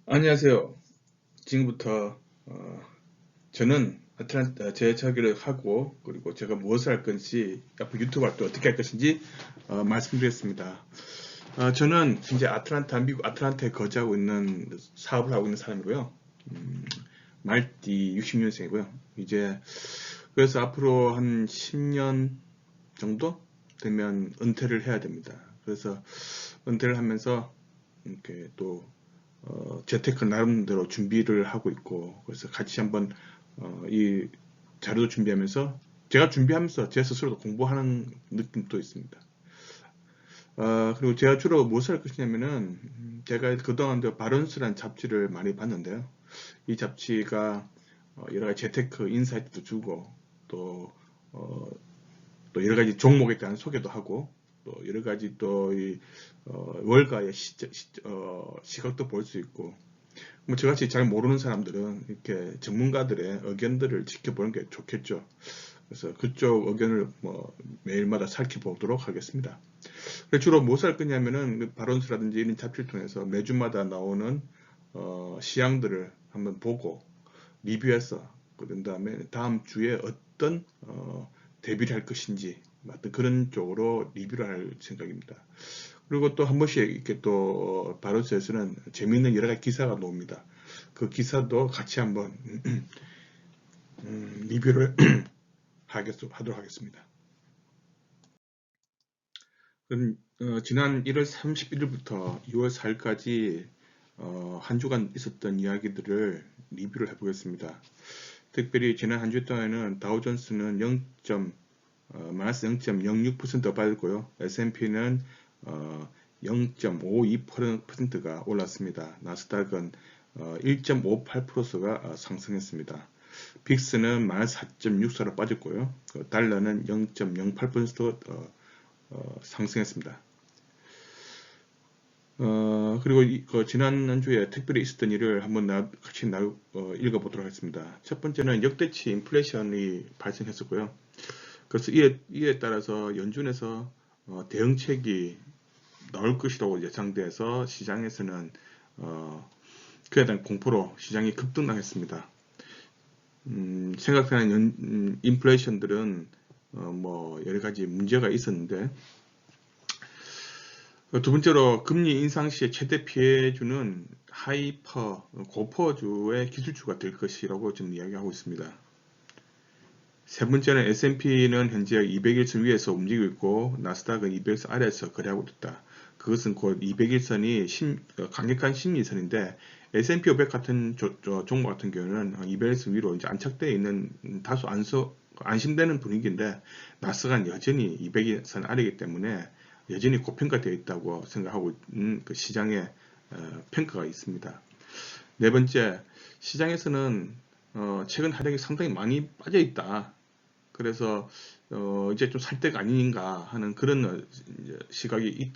안녕하세요. 지금부터 저는 아틀란타 재차기를 하고 그리고 제가 무엇을 할 건지 앞으로 유튜브 활동 어떻게 할 것인지 말씀드리겠습니다. 저는 이제 미국 아틀란타에 거주하고 있는 사업을 하고 있는 사람이고요. 말띠 60년생이고요. 이제 그래서 앞으로 한 10년 정도 되면 은퇴를 해야 됩니다. 그래서 은퇴를 하면서 이렇게 또 재테크 나름대로 준비를 하고 있고, 그래서 같이 한번 이 자료도 준비하면서 제가 준비하면서 제 스스로도 공부하는 느낌도 있습니다. 그리고 제가 주로 무엇을 할 것이냐면은 제가 그동안 바론스라는 잡지를 많이 봤는데요. 이 잡지가 여러 가지 재테크 인사이트도 주고 또, 어, 또 여러 가지 종목에 대한 소개도 하고 또 여러 가지 또 월가의 시각도 볼 수 있고, 뭐 저같이 잘 모르는 사람들은 이렇게 전문가들의 의견들을 지켜보는 게 좋겠죠. 그래서 그쪽 의견을 뭐 매일마다 살펴보도록 하겠습니다. 주로 무엇을 할 거냐면은 바론스라든지 이런 잡지를 통해서 매주마다 나오는 시향들을 한번 보고 리뷰해서 그런 다음에 다음 주에 어떤 대비를 할 것인지 어떤 그런 쪽으로 리뷰를 할 생각입니다. 그리고 또 한 번씩 이렇게 또 바로스에서는 재미있는 여러 가지 기사가 나옵니다. 그 기사도 같이 한번 리뷰를 하도록 하겠습니다. 그럼 지난 1월 31일부터 2월 4일까지 한 주간 있었던 이야기들을 리뷰를 해보겠습니다. 특별히 지난 한 주 동안에는 다우존스는 마이너스 0.06% 빠졌고요. S&P는 0.52%가 올랐습니다. 나스닥은 1.58%가 상승했습니다. 빅스는 마이너스 4.64로 빠졌고요. 달러는 0.08% 상승했습니다. 그리고 지난 한 주에 특별히 있었던 일을 한번 같이 읽어보도록 하겠습니다. 첫 번째는 역대치 인플레이션이 발생했었고요. 그래서 이에 따라서 연준에서 대응책이 나올 것이라고 예상돼서 시장에서는 그에 대한 공포로 시장이 급등당했습니다. 생각하는 인플레이션들은 뭐 여러 가지 문제가 있었는데, 두 번째로 금리 인상 시에 최대 피해주는 고퍼주의 기술주가 될 것이라고 지금 이야기하고 있습니다. 세 번째는 S&P는 현재 200일선 위에서 움직이고 있고 나스닥은 200일선 아래에서 거래하고 있다. 그것은 곧 200일선이 강력한 심리선인데 S&P 500 같은 종목 같은 경우는 200일선 위로 이제 안착되어 있는 다소 안심되는 분위기인데 나스닥은 여전히 200일선 아래이기 때문에 여전히 고평가되어 있다고 생각하고 있는 그 시장의 평가가 있습니다. 네 번째, 시장에서는 최근 하락이 상당히 많이 빠져 있다. 그래서 이제 좀 살 때가 아닌가 하는 그런 시각이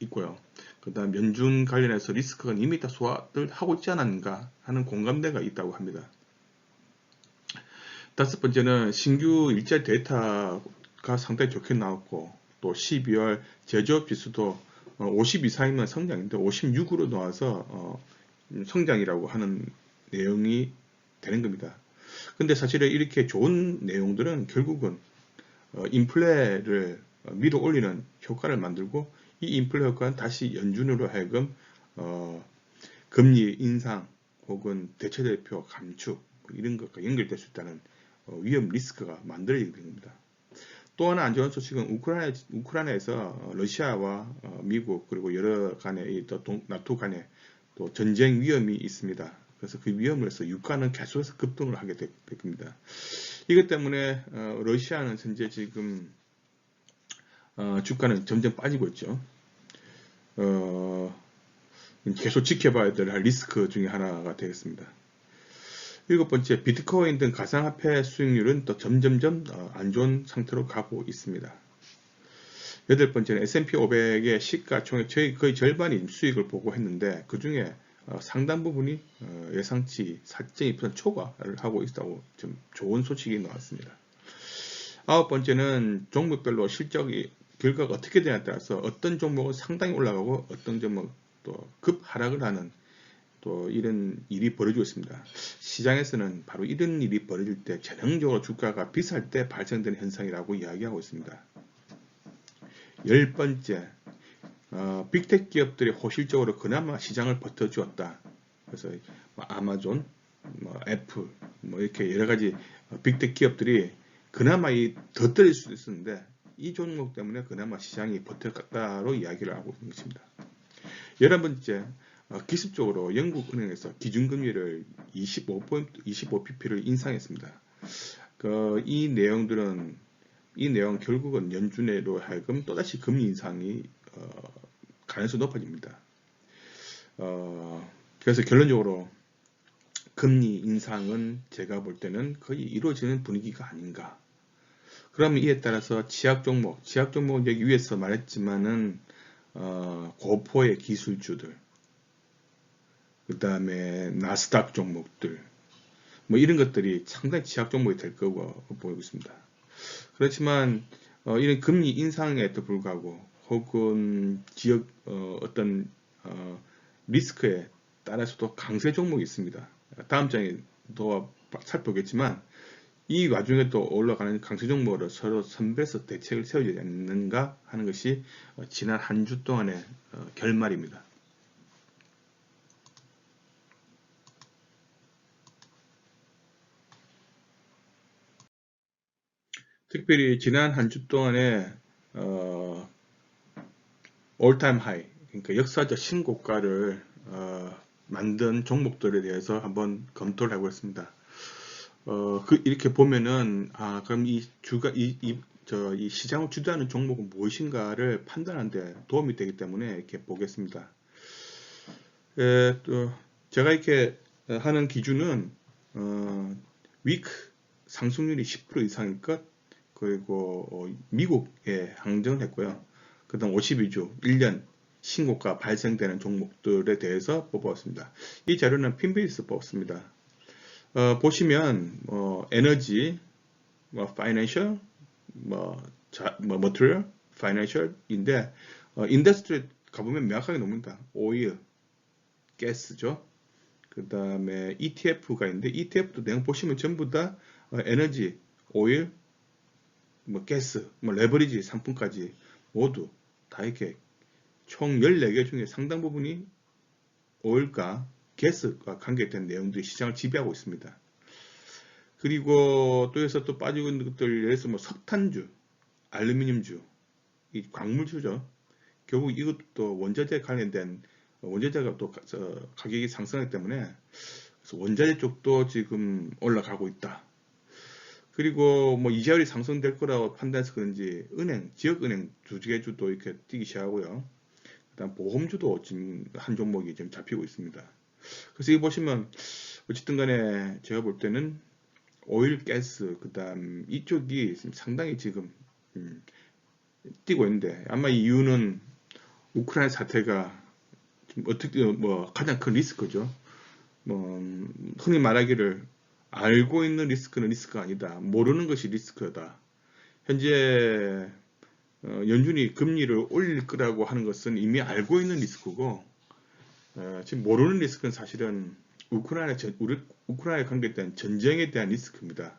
있고요. 그 다음 연준 관련해서 리스크가 이미 다 소화를 하고 있지 않았는가 하는 공감대가 있다고 합니다. 다섯 번째는 신규 일자 데이터가 상당히 좋게 나왔고 또 12월 제조업 지수도 50 이상이면 성장인데 56으로 나와서 성장이라고 하는 내용이 되는 겁니다. 근데 사실은 이렇게 좋은 내용들은 결국은 인플레를 밀어 올리는 효과를 만들고 이 인플레 효과는 다시 연준으로 하여금 금리 인상 혹은 대체대표 감축 이런 것과 연결될 수 있다는 위험 리스크가 만들어지게 됩니다. 또 하나 안 좋은 소식은 우크라이나에서 러시아와 미국 그리고 여러 간의 나토 간의 또 전쟁 위험이 있습니다. 그래서 그 위험을 해서 유가는 계속해서 급등을 하게 될 겁니다. 이것 때문에 러시아는 현재 지금 주가는 점점 빠지고 있죠. 계속 지켜봐야 될 리스크 중에 하나가 되겠습니다. 일곱 번째, 비트코인 등 가상화폐 수익률은 또 점점점 안 좋은 상태로 가고 있습니다. 여덟 번째는 S&P 500의 시가총액 거의 절반이 수익을 보고했는데 그 중에 상당 부분이 예상치 4.2% 초과를 하고 있다고 좀 좋은 소식이 나왔습니다. 아홉 번째는 종목별로 실적이 결과가 어떻게 되냐에 따라서 어떤 종목은 상당히 올라가고 어떤 종목 또 급 하락을 하는 또 이런 일이 벌어지고 있습니다. 시장에서는 바로 이런 일이 벌어질 때 전형적으로 주가가 비쌀 때 발생되는 현상이라고 이야기하고 있습니다. 10번째, 빅테크 기업들이 호실적으로 그나마 시장을 버텨주었다. 그래서 아마존, 애플, 이렇게 여러 가지 빅테크 기업들이 그나마 더 떨어질 수도 있었는데 이 종목 때문에 그나마 시장이 버텨갔다로 이야기를 하고 있는 것입니다. 11번째, 기습적으로 영국은행에서 기준금리를 25pp를 인상했습니다. 이 내용 결국은 연준으로 하여금 또다시 금리 인상이 가능성이 높아집니다. 그래서 결론적으로 금리 인상은 제가 볼 때는 거의 이루어지는 분위기가 아닌가. 그러면 이에 따라서 지약 종목은 여기 위에서 말했지만은 고포의 기술주들, 그 다음에 나스닥 종목들, 이런 것들이 상당히 지약 종목이 될 거고 보이고 있습니다. 그렇지만 이런 금리 인상에도 불구하고 혹은 지역 어떤 리스크에 따라서도 강세 종목이 있습니다. 다음 장에 더 살펴보겠지만 이 와중에 또 올라가는 강세 종목을 서로 선별해서 대책을 세워야 않는가 하는 것이 지난 한 주 동안의 결말입니다. 특별히 지난 한 주 동안에 올타임 하이, 그러니까 역사적 신고가를 만든 종목들에 대해서 한번 검토를 해보겠습니다. 이렇게 보면은 그럼 이 시장을 주도하는 종목은 무엇인가를 판단하는데 도움이 되기 때문에 이렇게 보겠습니다. 또 제가 이렇게 하는 기준은 위크 상승률이 10% 이상일 것, 그리고 미국에 항정을 했고요. 그 다음 52주 1년 신고가 발생되는 종목들에 대해서 뽑아왔습니다. 이 자료는 핀베이스 뽑았습니다. 보시면 에너지, 파이낸셜, 머티리얼, 파이낸셜인데 인더스트리 가보면 명확하게 나옵니다. 오일, 가스죠. 그 다음에 ETF가 있는데 ETF도 내용 보시면 전부 다 에너지, 오일, 가스, 레버리지 상품까지 모두 다 이렇게 총 14개 중에 상당 부분이 오일과 가스와 관계된 내용들이 시장을 지배하고 있습니다. 그리고 또 해서 또 빠지고 있는 것들, 예를 들어서 석탄주, 알루미늄주, 이 광물주죠. 결국 이것도 원자재 관련된 원자재가 또 가격이 상승하기 때문에 그래서 원자재 쪽도 지금 올라가고 있다. 그리고 이자율이 상승될 거라고 판단해서 그런지 지역은행 두 개주도 이렇게 뛰기 시작하고요. 그다음 보험주도 지금 한 종목이 지금 잡히고 있습니다. 그래서 이거 보시면 어쨌든 간에 제가 볼 때는 오일, 가스, 그다음 이쪽이 상당히 지금 뛰고 있는데 아마 이유는 우크라이나 사태가 어떻게 가장 큰 리스크죠. 흔히 말하기를 알고 있는 리스크는 리스크가 아니다. 모르는 것이 리스크다. 현재 연준이 금리를 올릴 거라고 하는 것은 이미 알고 있는 리스크고 지금 모르는 리스크는 사실은 우크라이나에 관계된 전쟁에 대한 리스크입니다.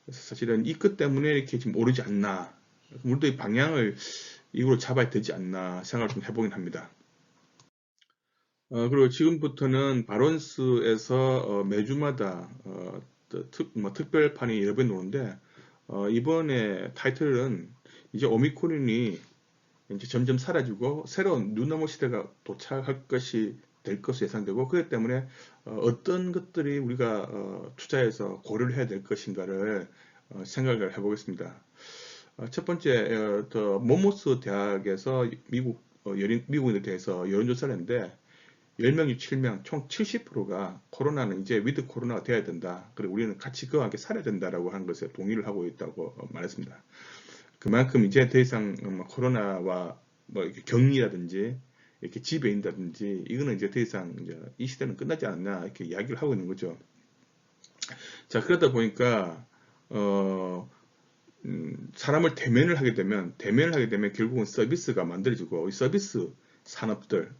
그래서 사실은 이 것 때문에 이렇게 지금 오르지 않나. 우리도 이 방향을 이걸로 잡아야 되지 않나 생각을 좀 해보긴 합니다. 그리고 지금부터는 바론스에서 매주마다 특별판이 여러 번 오는데 이번에 타이틀은 이제 오미크론이 이제 점점 사라지고 새로운 뉴노멀 시대가 도착할 것이 될 것으로 예상되고 그렇기 때문에 어떤 것들이 우리가 투자해서 고려를 해야 될 것인가를 생각을 해보겠습니다. 첫 번째, 모모스 대학에서 미국인에 대해서 여론조사를 했는데 10명 중 7명, 총 70%가 코로나는 이제 위드 코로나가 돼야 된다. 그리고 우리는 같이 그와 함께 살아야 된다라고 하는 것에 동의를 하고 있다고 말했습니다. 그만큼 이제 더 이상 코로나와 이렇게 격리라든지 이렇게 집에 있다든지 이거는 이제 더 이상 이제 이 시대는 끝나지 않나 이렇게 이야기를 하고 있는 거죠. 자, 그러다 보니까 사람을 대면을 하게 되면 결국은 서비스가 만들어지고 이 서비스 산업들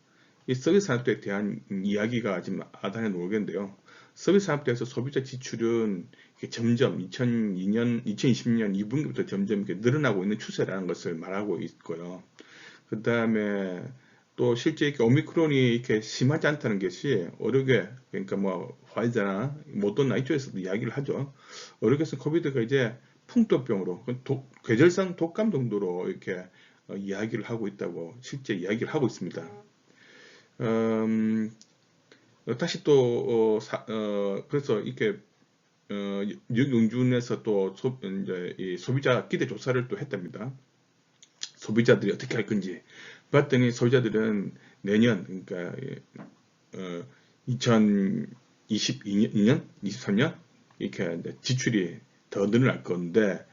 이 서비스 산업에 대한 이야기가 지금 하단에 놓겠는데요. 서비스 산업대에서 소비자 지출은 점점 2002년, 2020년 2분기부터 점점 이렇게 늘어나고 있는 추세라는 것을 말하고 있고요. 그 다음에 또 실제 이렇게 오미크론이 이렇게 심하지 않다는 것이 어렵게, 그러니까 뭐 화이자나 모더나 이쪽에서도 이야기를 하죠. 어렵게서 코비드가 이제 풍토병으로 계절성 독감 정도로 이렇게 이야기를 하고 있다고 실제 이야기를 하고 있습니다. 다시 또 그래서 이렇게 영준에서 또 이제 이 소비자 기대 조사를 또 했답니다. 소비자들이 어떻게 할 건지 봤더니 소비자들은 내년, 그러니까 2022년, 23년 이렇게 지출이 더 늘어날 건데,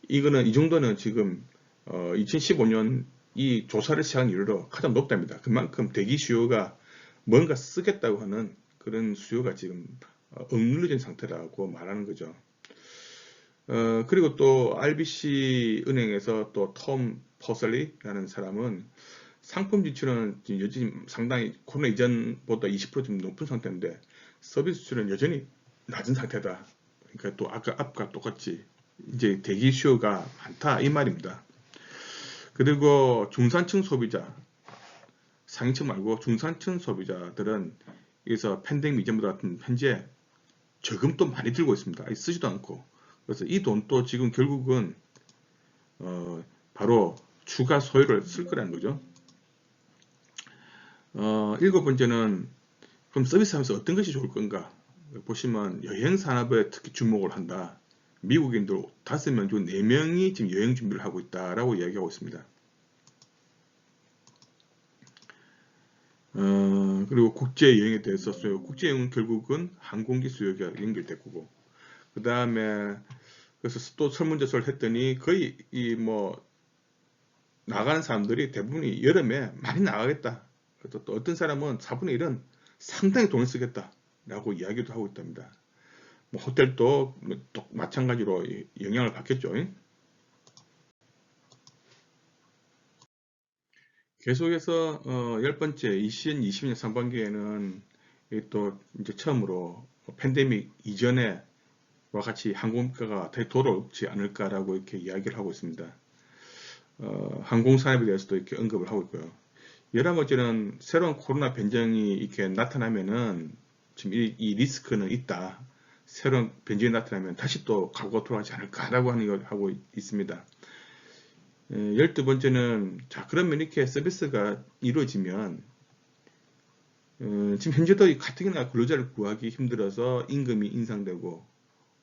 이거는 이 정도는 지금 2015년 이 조사를 시작한 이후로 가장 높답니다. 그만큼 대기 수요가 뭔가 쓰겠다고 하는 그런 수요가 지금 억눌려진 상태라고 말하는 거죠. 그리고 또 RBC 은행에서 또 톰 퍼슬리라는 사람은 상품 지출은 여전히 상당히 코로나 이전보다 20% 높은 상태인데 서비스 지출은 여전히 낮은 상태다. 그러니까 또 아까 앞과 똑같이 이제 대기 수요가 많다 이 말입니다. 그리고 중산층 소비자, 상위층 말고 중산층 소비자들은 여기서 팬데믹 이전보다 같은 현재 저금도 많이 들고 있습니다. 쓰지도 않고. 그래서 이 돈도 지금 결국은 바로 추가 소요를 쓸 거라는 거죠. 일곱 번째는 그럼 서비스 하면서 어떤 것이 좋을 건가? 보시면 여행 산업에 특히 주목을 한다. 미국인들 5명 중 4명이 지금 여행 준비를 하고 있다라고 이야기하고 있습니다. 그리고 국제 여행에 대해서 국제 여행은 결국은 항공기 수요가 연결될 거고, 그 다음에 그래서 또 설문조사를 했더니 거의 뭐 나가는 사람들이 대부분이 여름에 많이 나가겠다. 또 어떤 사람은 4분의 1은 상당히 돈을 쓰겠다 라고 이야기도 하고 있답니다. 뭐 호텔도 또 마찬가지로 영향을 받겠죠. 계속해서 10번째 2020년 상반기에는 또 이제 처음으로 팬데믹 이전에 와 같이 항공가가 다시 돌아오지 않을까라고 이렇게 이야기를 하고 있습니다. 항공산업에 대해서도 이렇게 언급을 하고 있고요. 11번째는 새로운 코로나 변종이 이렇게 나타나면은 지금 이 리스크는 있다. 새로운 변종이 나타나면 다시 또 과거가 돌아가지 않을까라고 하는 걸 하고 있습니다. 12번째는 자 그러면 이렇게 서비스가 이루어지면 지금 현재도 가뜩이나 근로자를 구하기 힘들어서 임금이 인상되고,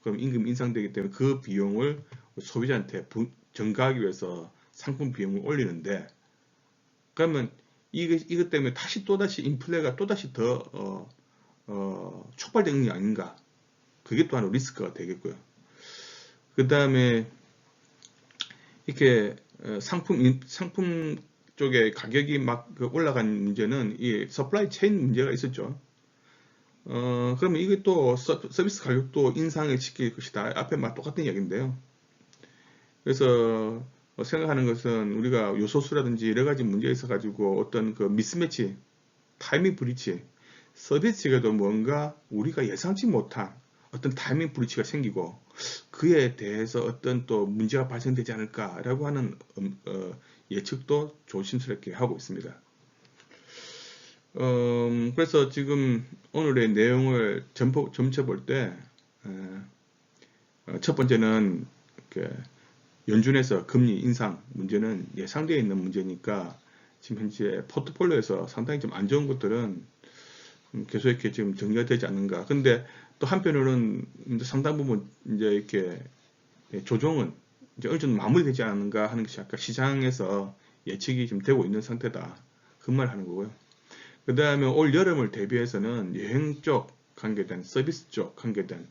그럼 임금이 인상되기 때문에 그 비용을 소비자한테 전가하기 위해서 상품 비용을 올리는데, 그러면 이것 때문에 또다시 인플레가 또다시 더 촉발되는 게 아닌가. 그게 또 하나 리스크가 되겠고요. 그 다음에 이렇게 상품 쪽에 가격이 막 올라간 문제는 이 서플라이 체인 문제가 있었죠. 그러면 이게 또 서비스 가격도 인상을 시킬 것이다. 앞에 막 똑같은 이야기인데요. 그래서 생각하는 것은 우리가 요소수라든지 여러 가지 문제가 있어가지고 어떤 그 미스매치, 타이밍 브리치, 서비스에도 뭔가 우리가 예상치 못한 어떤 타이밍 브리치가 생기고 그에 대해서 어떤 또 문제가 발생되지 않을까라고 하는 예측도 조심스럽게 하고 있습니다. 그래서 지금 오늘의 내용을 점쳐볼 때 첫 번째는 연준에서 금리 인상 문제는 예상되어 있는 문제니까 지금 현재 포트폴리오에서 상당히 좀 안 좋은 것들은 계속 이렇게 지금 정리가 되지 않는가. 근데 또 한편으로는 상당 부분 이제 이렇게 조정은 이제 어느 정도 마무리되지 않는가 하는 것이 아까 시장에서 예측이 좀 되고 있는 상태다. 그 말 하는 거고요. 그 다음에 올 여름을 대비해서는 여행 쪽 관계된, 서비스 쪽 관계된,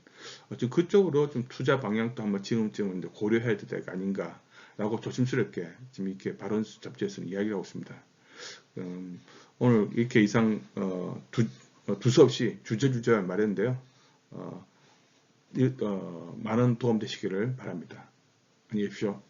좀 그쪽으로 좀 투자 방향도 한번 지금쯤은 고려해야 될 때가 아닌가라고 조심스럽게 지금 이렇게 발언 잡지에서는 이야기를 하고 있습니다. 오늘 이렇게 이상 두서없이 주저주저 말했는데요. 많은 도움 되시기를 바랍니다. 안녕히 계십시오.